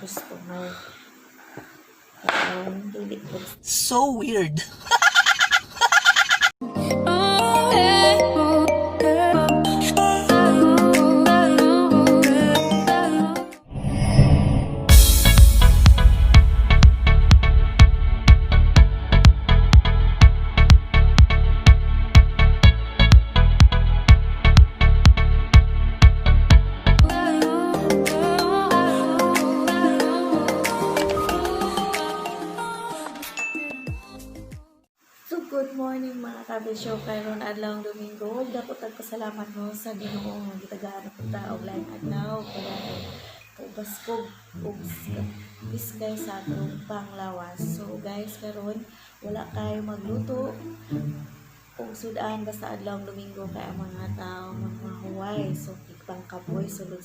customer. Karon dili ko So weird. So, good morning mga kabisyo. Karon adlaw Domingo. Dapat pasalamat mo sa Ginoo nga gitagaan ko ta og lain adlaw para baskog ug biskay sa atong panglawas. So, guys, karon wala kay magluto og sudan basta adlaw Domingo kay ang mga tao magmahuway. So, pangkaboy sulod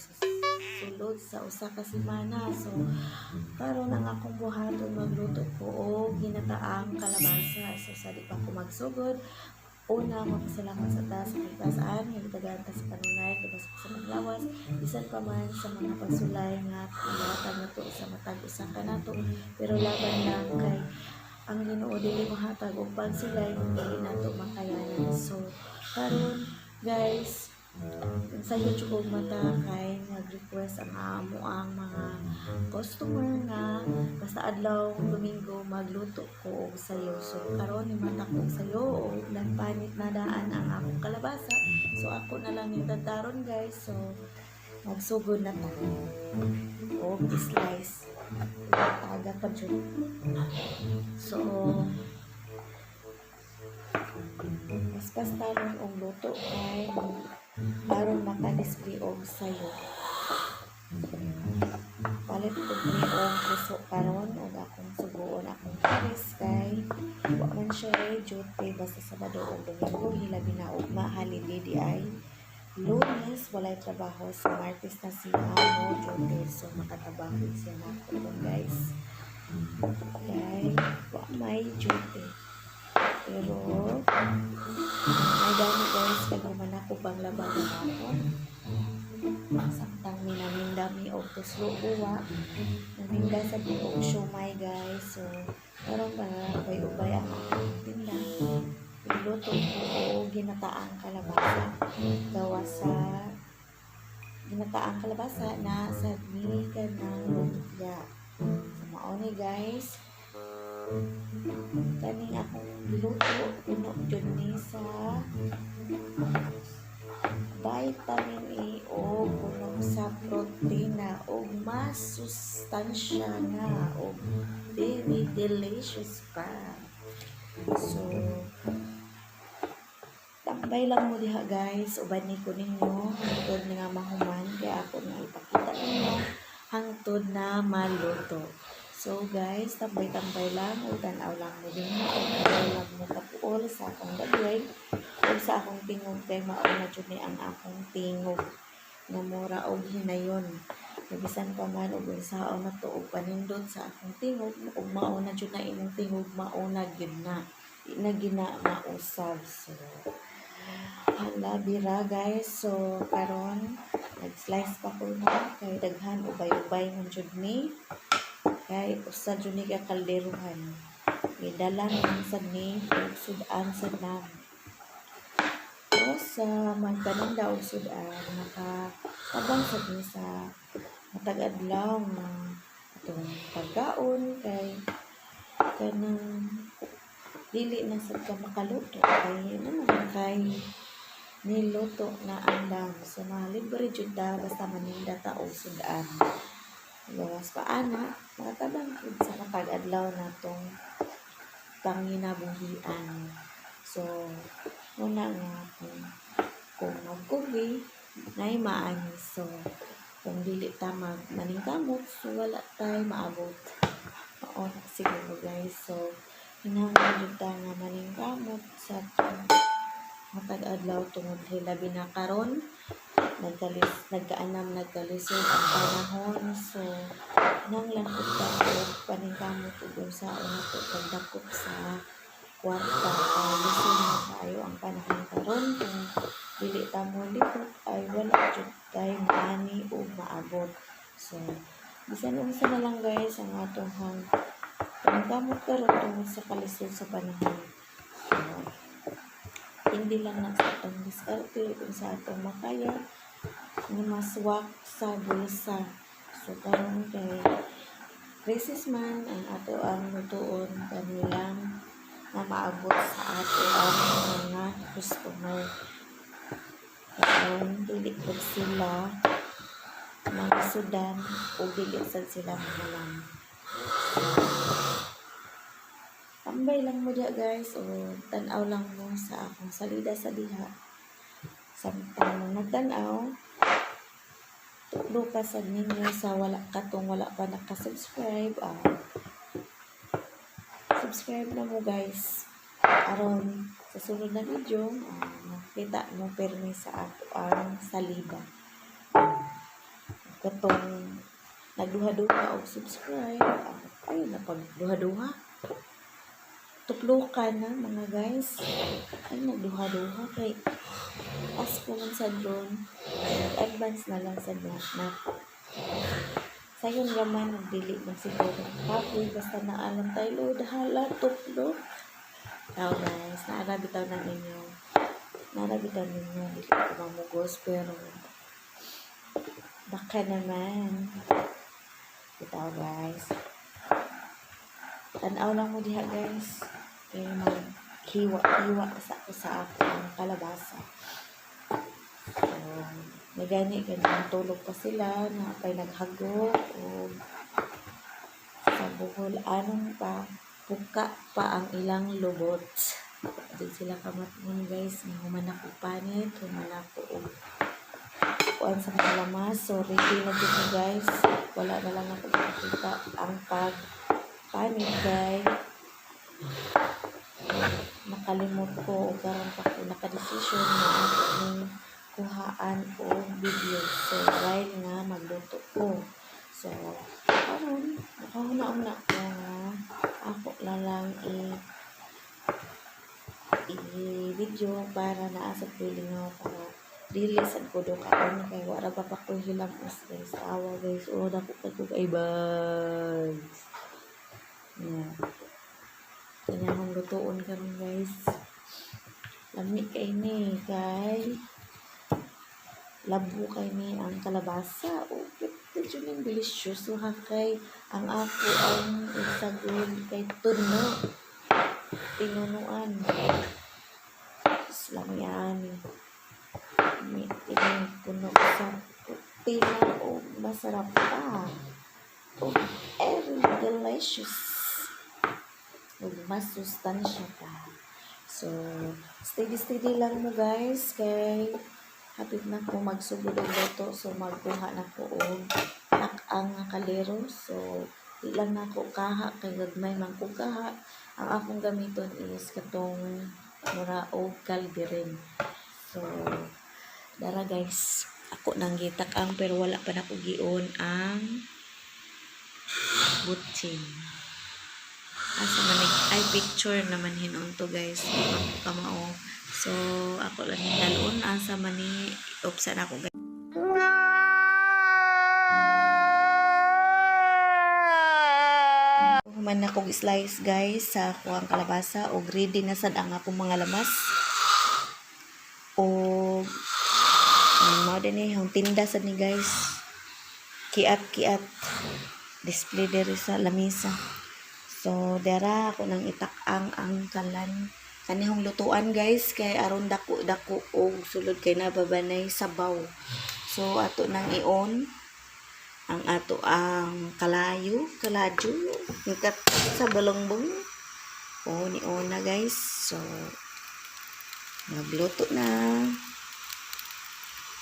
sa usa ka semana. So, karon ang akong buhaton magluto ko og ginataang kalabasa. So, sa di pa ko magsugod, una magpasalamat sa taas sa pagkasaan nga gitagaan ta sa kanunay kay sa maglawas bisan pa man sa mga pagsulay nga ihatag nato sa matag usa ka nato, pero laban lang kay ang Ginoo dili mahatag og pagsulay kung dili nato makayanan. So, karon guys, sa YouTube mata kay nag-request ang amo ang mga customer nga basta adlaw Domingo magluto ko og sayo. So karon ni mata ko sayo og nagpanit na daan ang akong kalabasa. So ako na lang yung tataron guys. So magsugod na ta og slice taga pa dyan. So mas pastaron og luto kay aron maka-display og sayo. Palit ko ni og puso karon og akong sugoon akong pares kay wa man siya duty basta Sabado o Domingo hilabi na og holiday di ay Lunes walay trabaho sa Martes na siya mo duty. So makatrabaho siya na ako guys. Kay wa may duty. Pero ay dami guys kay man ako panglabang ako. Samtang minaming dami o tuslo uwa. Naminda sa buong siomay guys. So parang ubay ang aking tinda. Piluto ko o ginataang kalabasa. Gawa sa ginataang kalabasa na sa nilikan ng lumpia. So mauni guys. Kaning akong luto puno dyan ni sa vitamin A o puno sa protina o mas sustansya na o very delicious pa. So tambay lang mo diha guys, uban ni ko ninyo hangtod nga mahuman kaya ako na ipakita ninyo hangtod na maluto. So guys, tambay-tambay lang o tanaw lang mo din o tanaw lang mo kapuol sa akong dagway o sa akong tingog kay mauna dyan ni ang akong tingog na mura o hinayon. Nabisan pa man o saon na to o panindot sa akong tingog o mauna dyan na inyong tingog mauna gyud na. Di na gina mausab. So, hala bira guys. So, karon nag-slice pa ko na kay daghan ubay-ubay ng dyan ni kay usa jud ni ka kalderuhan midala man sad ni og sudan sad nam. So sa magpaninda og sudan nakatabang sad ni sa matag adlaw nga atong pagkaon kay kanang dili na sad ka makaluto kay naman kay niluto na andam. So libre jud ta basta maninda ta og sudan. Gawas pa ana makatabang sa matag-adlaw na tong panginabuhian. So una nga kung magkugi nay maani. So kung dili ta maningkamot so wala tay maabot. Oo siguro guys. So hinahanglan jud ta nga maningkamot sa matag-adlaw tungod hilabi na karon nagkalisod ang panahon. So nang lang po paningkamot ug sa una po pagdakop sa kwarta lisod na kayo ang panahon karon. Kung dili ta mo likot ay wala jud kay maani o maabot. So Bisan unsa na lang guys ang atong pangkamot karon tungod sa kalisod sa panahon. So, hindi lang na sa atong diskarte kung sa atong makaya nga maswak sa bulsa. So karon kay crisis man ang ato ang lutuon kanilang na maabot sa ato ang mga customer. Karon dili po sila mga sudan o dili sad sila mahalang. Tambay lang mo diya guys o tan-aw lang mo sa akong salida sa diha. Samtang mo nagtan-aw, tukdo ka sa ninyo sa wala pa nakasubscribe. Subscribe na mo guys. Aron sa sunod na video, makita mo permi sa ato ang salida. Katong nagduha-duha og subscribe, ayun na pagduha-duha. Tuklo ka na mga guys. Ay nagduha-duha kay ask ko man sa drone. Advance na lang sa na. Sayon gaman nagdili man siguro. Kapoy basta naalam tayo load hala tuklo. Tao guys, naarabitaw na ninyo. Naarabitaw ninyo. Dili ko mamugos pero baka naman. Bitaw guys. Tanaw lang mo diha guys. Kaya mag-hiwa sa ako ang kalabasa. So, may gani tulog pa sila na pa'y naghagok o sa buhol anong pa puka pa ang ilang lubot. Di sila kamatmon guys na humanak o panit, humanak o kuan sa kalamas. So ready na dito guys, wala na lang ako makita ang panit guys. Nakalimot ko o karon pa ko nakadesisyon na ako ng kuhaan o video. So while nga magluto ko. So karon nakahuna-una ko nga ako lang i-video para naasap feeling ako para dili sad ko do kaon kay wala pa ko hilamos guys. Awa guys, o dako kay bugs. Yeah. Kanya akong lutuon karon guys. Lami kay ni kay labo kay ni ang kalabasa. O medyo ning delicious ha kay ang ako ang isagol kay tuno. Tinunuan. Lang yan. May puno sa pina o masarap pa. O very delicious. O mas sustansya pa. So, steady lang mo guys. Kay hapit na ko magsugod og luto. So, magkuha na ko og ang kalero. So, ilang na ko kaha. Kay gagmay man ko kaha. Ang akong gamiton is katong mura o kalbirin. So, dara guys. Ako nang gitak-ang pero wala pa na ko gion ang butsin. Asa man ay picture naman hinon to guys. Kamao. So, ako lang hinalon asa man ni opsa na ko guys. Man akong slice guys sa kuang kalabasa o ready na sad ang akong mga lamas. O mao din yung tinda sad ni guys. Kiat display diri sa lamisa. So dara ako nang itak-ang kalan kanihong lutuan guys kay aron dako og sulod kay nababanay sabaw. So ato nang ion ang ato ang kaladyo nikat sa balongbong o ni ona guys. So nagluto na,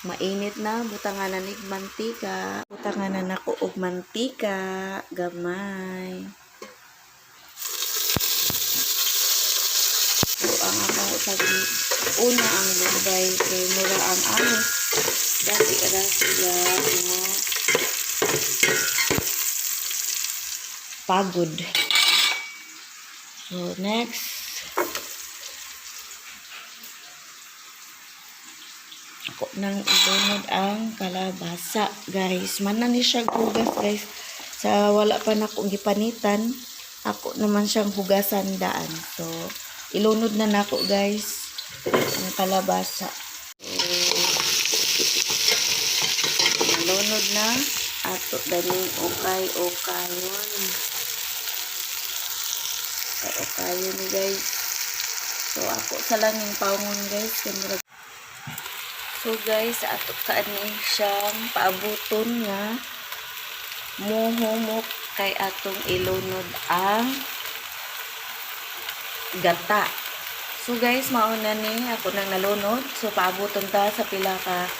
mainit na, butangan na nig mantika, butangan na nako og mantika gamay. So ang ako sabi una ang lubay kay mura ang anos dali ra sila pagod. So next ako nang ibunod ang kalabasa guys. Mana ni siya gugas guys. Sa wala pa na akong gipanitan, ako naman siyang hugasan daan. So, ilunod na nako guys ang kalabasa. So, nalunod na. Ato daning okay-okayon. Okay ni guys. So, ako sa lang yung paungon guys. So guys, ato kaani siyang paabuton nga muhumok kay atong ilunod ang gata. So guys, mauna ni ako nang nalunod. So paabuton ta sa pila ka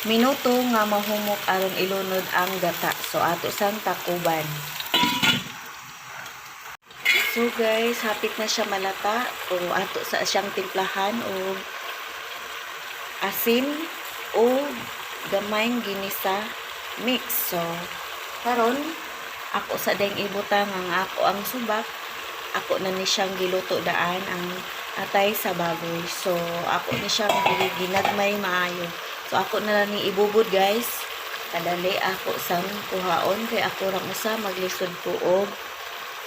minuto nga mahumok aron ilunod ang gata. So ato sang takuban. So guys, hapit na siya malata. O ato sa siyang timplahan o asin o gamayng ginisa mix. So karon ako sa dayng ibutang ang ako ang subak, ako na ni siyang giluto daan ang atay sa baboy. So ako ni siyang ginagmay maayo. So ako na lang ni ibubod guys. Kadali ako sang kuhaon kay ako ra usa maglisod ko og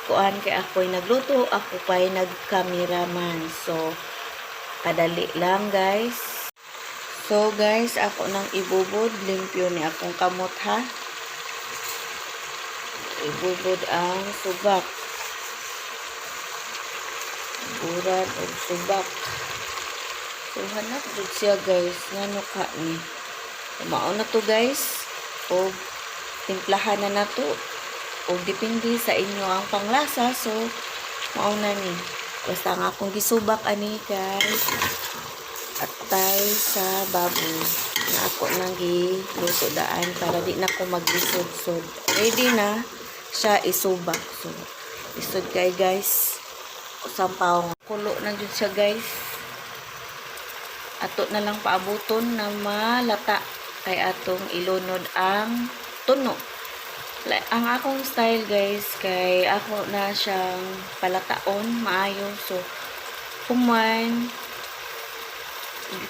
kuan kay ako'y nagluto, ako pa'y nagkameraman. So kadali lang guys. So guys, ako nang ibubod, limpyo ni akong kamot ha. Ibubod ang subak. Buran o subak. So hanap jud siya guys, ngano ka ni. Mao na to guys. O timplahan na nato. O depende sa inyo ang panglasa. So mao na ni. Basta nga akong gisubak ani guys. Atay sa baboy na ako nang giluto daan para di na ko maglisod-sod. Ready na siya isubak. So isod kay guys. Usampaw kulo na jud siya guys. Ato na lang paabuton na malata kay atong ilunod ang tuno. Ang akong style guys kay ako na siyang palataon maayo. So kuman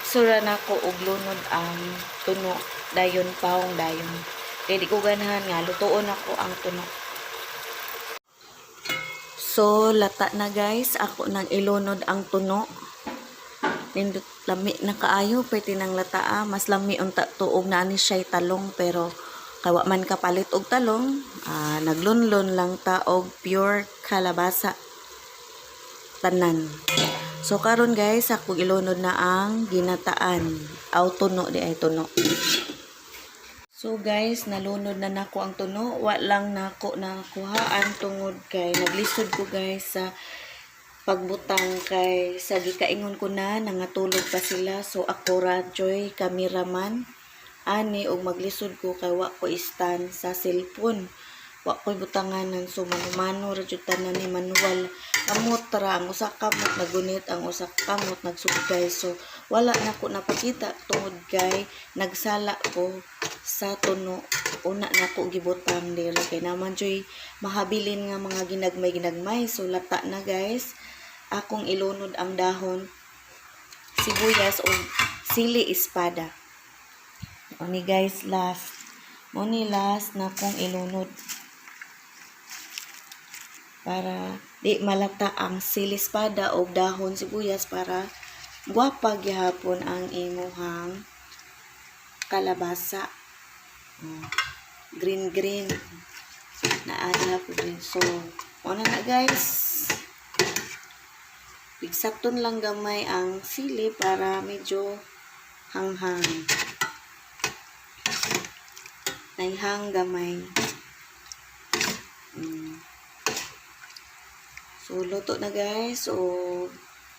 sura na ko og lunod ang tuno dayon paong dayon. Kaya di ko ganahan nga lutuon ako ang tuno. So lata na guys, ako nang ilunod ang tuno. Nindot lami na kaayo pwede nang lataa, mas lami unta tuog na ani siya talong pero kawa man kapalit og talong, naglunlon lang ta og pure kalabasa tanan. So karon guys, ako ilunod na ang ginataan. Aw tuno di ay tuno. So guys, nalunod na nako ang tuno. Wa lang nako nakuhaan tungod kay naglisod ko guys sa pagbutang kay sa gikaingon ko na nangatulog pa sila. So ako radyoy kameraman ani og maglisod ko kay wa ko stand sa cellphone. Wa ko'y butanganan. So manumano radyo tanan ni manual. Kamot ra ang usa kamot nagunit, ang usa kamot nagsugay. So wala na ko napakita tungod kay nagsala ko sa tuno. Una na ko gibutang dira kay naman joy mahabilin nga mga ginagmay. So lata na guys. Akong ilunod ang dahon sibuyas o sili espada. Oni guys last. Moni last na kong ilunod. Para di malata ang sili espada o dahon sibuyas para guwapa gyapon ang imuhang kalabasa. Green na ada po din. So una na guys, bigsaton lang gamay ang sili para medyo hanghang. Naihang gamay. So luto na guys. So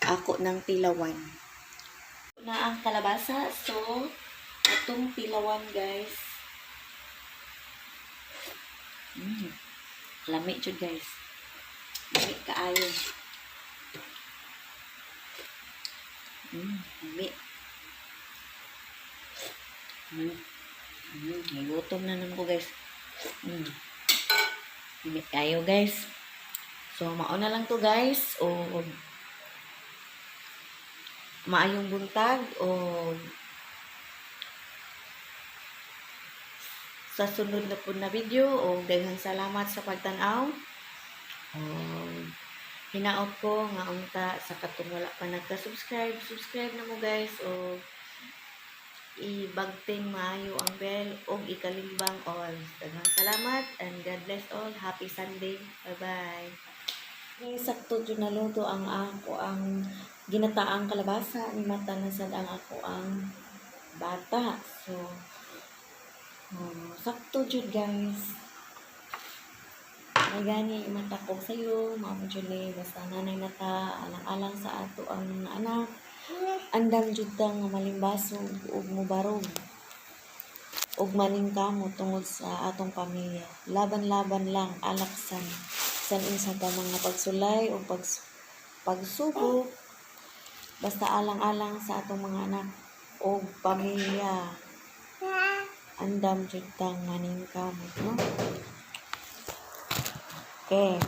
ako ng pilawan na ang kalabasa. So atong pilawan guys. Lami jud guys. Lami kaayo. Lami. Gutom na naman ko guys. Lami kaayo guys. So mauna lang to guys. O maayong buntag o sa sunod na po na video o daghang salamat sa pagtan-aw. Hinaot ko nga unta sa katong wala pa nagka-subscribe, subscribe na mo guys o ibagting maayo ang bell o ikalimbang all. Daghang salamat and God bless all. Happy Sunday. Bye-bye. Sakto dyan naluto ang ako ang ginataang kalabasa ni mata na sad ang ako ang bata. So, sakto dyan guys. May gani mata ko sa'yo, mga Julie, basta nanay nata, alang-alang sa ato ang anak. Andam jud tang malimbasog ug mubarog ug maningkamo tungod sa atong pamilya. Laban-laban lang alaksan san unsa pa mga pagsulay o pagsubok. Basta alang-alang sa atong mga anak o pamilya. Andam jud tang maningkamo, no? Okay.